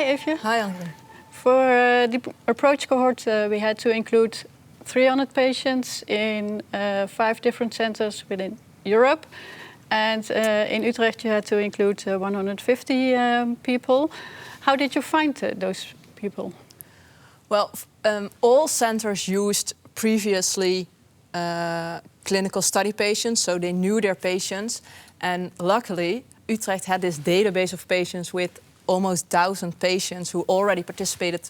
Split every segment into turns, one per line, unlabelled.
Eefje.
Hi, Anne.
For the approach cohort, we had to include 300 patients in 5 different centers within Europe. And in Utrecht, you had to include 150 people. How did you find those people?
Well, all centers used previously clinical study patients, so they knew their patients. And luckily, Utrecht had this database of patients with almost 1,000 patients who already participated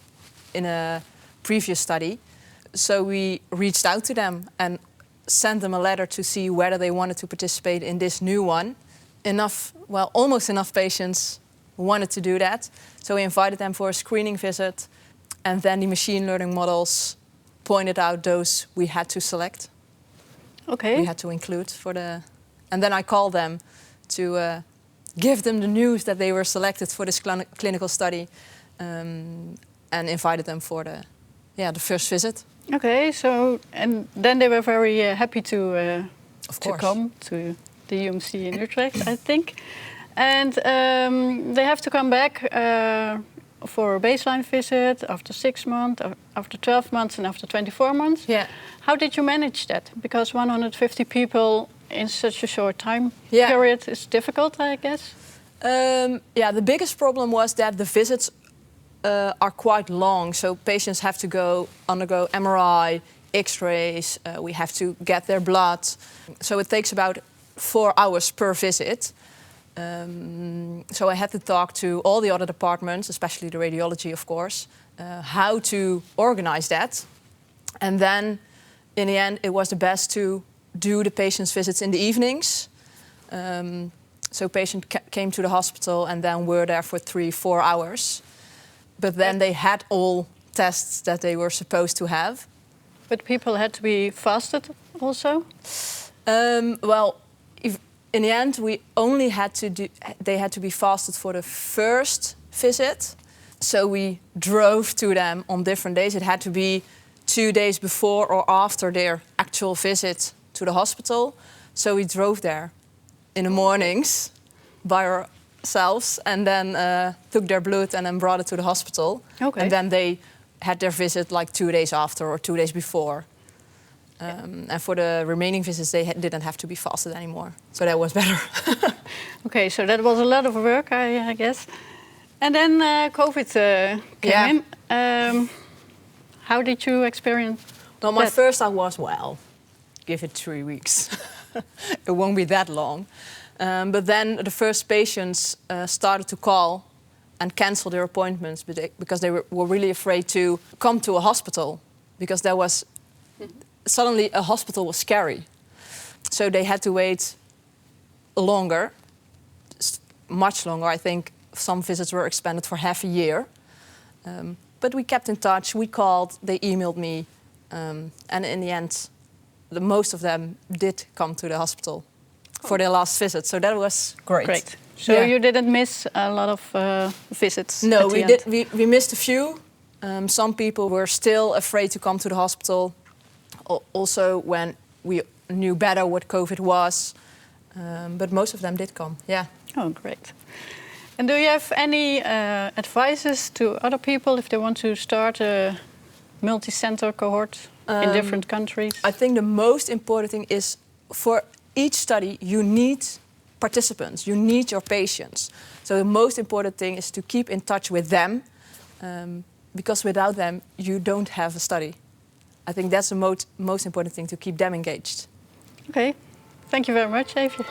in a previous study. So we reached out to them and sent them a letter to see whether they wanted to participate in this new one. Almost enough patients wanted to do that. So we invited them for a screening visit. And then the machine learning models pointed out those we had to select.
Okay.
We had to include for the... And then I called them to give them the news that they were selected for this clinical study, and invited them for the first visit.
Okay, so and then they were very happy to come to the UMC in Utrecht, I think. And they have to come back for a baseline visit after 6 months, after 12 months, and after 24 months.
Yeah.
How did you manage that? Because 150 people in such a short time period is difficult, I guess.
The biggest problem was that the visits are quite long. So patients have to undergo MRI, X-rays. We have to get their blood. So it takes about 4 hours per visit. So I had to talk to all the other departments, especially the radiology, of course, how to organize that. And then, in the end, it was the best to do the patient's visits in the evenings. So patient came to the hospital and then were there for 3-4 hours. But then they had all tests that they were supposed to have.
But people had to be fasted also?
In the end, they had to be fasted for the first visit. So we drove to them on different days. It had to be 2 days before or after their actual visit to the hospital. So we drove there in the mornings by ourselves and then took their blood and then brought it to the hospital.
Okay.
And then they had their visit like 2 days after or 2 days before. And for the remaining visits, they didn't have to be fasted anymore. So that was better.
Okay, so that was a lot of work, I guess. And then COVID came in. How did you experience
Well, my first thought was, give it 3 weeks. It won't be that long. But then the first patients started to call and cancel their appointments because they were really afraid to come to a hospital, because there was suddenly a hospital was scary. So they had to wait longer, much longer. I think some visits were expanded for half a year. But we kept in touch, we called, they emailed me. And in the end, most of them did come to the hospital for their last visit. So that was great.
So you didn't miss a lot of visits?
No, we did. We missed a few. Some people were still afraid to come to the hospital. Also when we knew better what COVID was. But most of them did come, yeah.
Oh, great. And do you have any advices to other people if they want to start a multi-center cohort in different countries?
I think the most important thing is, for each study, you need participants, you need your patients. So the most important thing is to keep in touch with them, because without them, you don't have a study. I think that's the most important thing, to keep them engaged.
Okay, thank you very much, Eefje.